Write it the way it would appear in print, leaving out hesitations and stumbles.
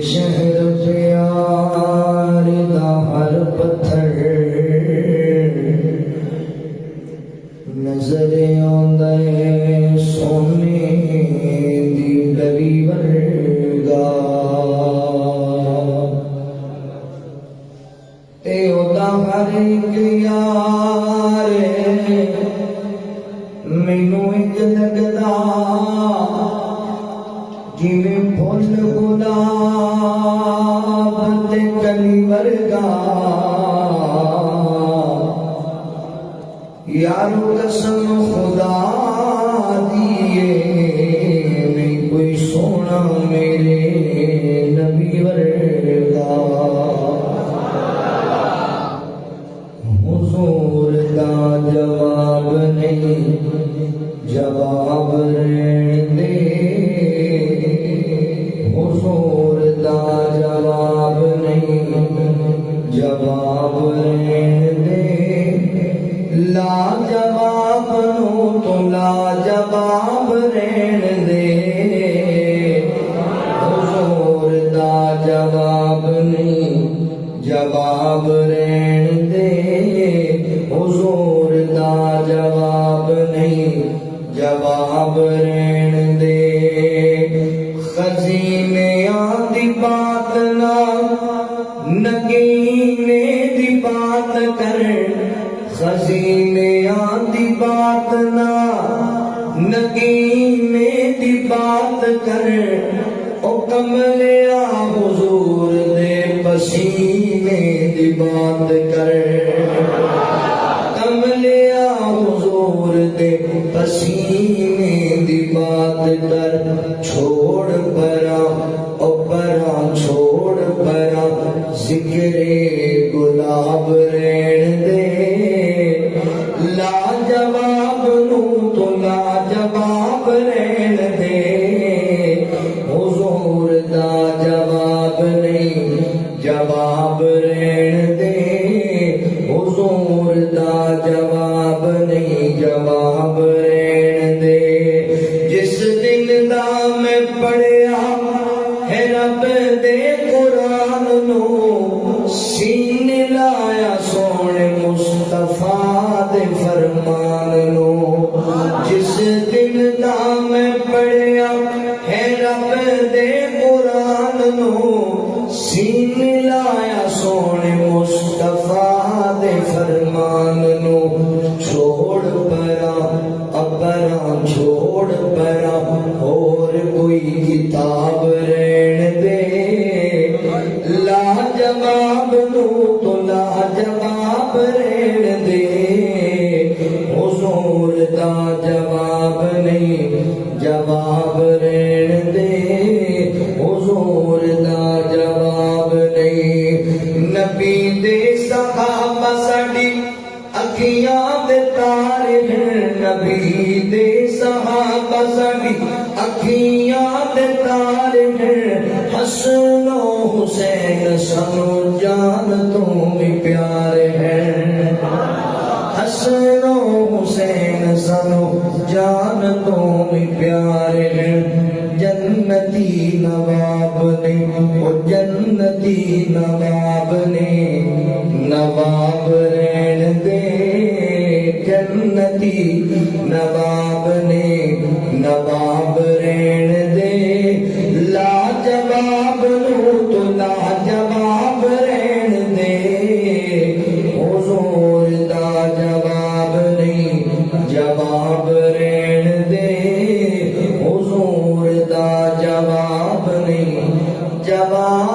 شہر پیار دا ہر پتھر نظر آندا ہے سونے دی گلی ورگا تے اودا ہر ایک یار مینوں اج لگدا جویں پھل گلاب تے کلی ورگا یارو قسم خدا دیے نہیں کوئی سونا میرے نبی ورگا حضور دا جواب نہیں جواب رہن دے حضور دا جواب نہیں جواب رہن دے لا جواب نو تو لا جواب رہن دے حضور دا جواب نہیں جواب رہن دے حضور دا جواب نہیں جواب رہن دے خزینیاں دی بات نہ نگینے دی بات کر خزینیاں دی بات نہ نگینے دی بات کر او کملیا حضور دے پسینے دی بات کر کملیا حضور دے پسینے دی بات کر چھوڑ پرا او پرا چھوڑ پرا ذکر گلاب رہن دے لا جواب نو تو لا جواب رہن دے حضور دا جواب نہیں جواب رہن دے حضور دا جواب نہیں جواب رہن دے جس دن دا میں پڑھیا ہے رب دے قرآن نو سینے لایا سونے مصطفیٰ دے فرمان نو جس دن دا میں پڑھیا ہے رب دے قرآن نو سینے لایا سونے مصطفیٰ دے فرمان نو چھوڑ پرا اپنا چھوڑ پرا اور کوئی کتاب رہن دے لا جواب نو تو لا جواب رہن دے حضور دا جواب نہیں جواب رہن دے حضور دا جواب نہیں نبی دے صحابہ ساڈی اکھیاں دے تارے ہیں نبی دے صحابہ ساڈی اکھیاں دے تارے ہیں حسن و حسین سنو جان تو بھی پیارے ہیں حسن و حسین سنو جان تو بھی پیارے ہیں جنتی نواب نے وہ جنتی نواب نے نواب رہن دے جنتی نواب نے نواب رہن دے لا جواب نو تو لا جواب رہن دے حضور دا جواب نہیں جواب رہن دے حضور دا جواب نہیں جواب